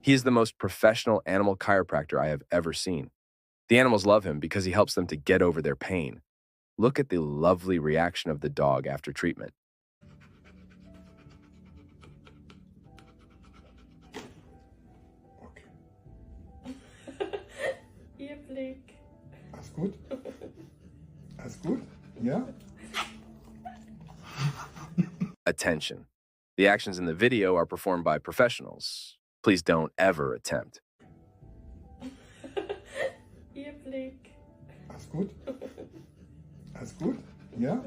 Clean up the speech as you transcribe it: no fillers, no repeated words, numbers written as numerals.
He is the most professional animal chiropractor I have ever seen. The animals love him because he helps them to get over their pain. Look at the lovely reaction of the dog after treatment. Okay. Ihr Blick. Alles gut? Alles gut? Ja? Attention. The actions in the video are performed by professionals. Please don't ever attempt. Ihr Blick. Alles gut? Alles gut? Ja?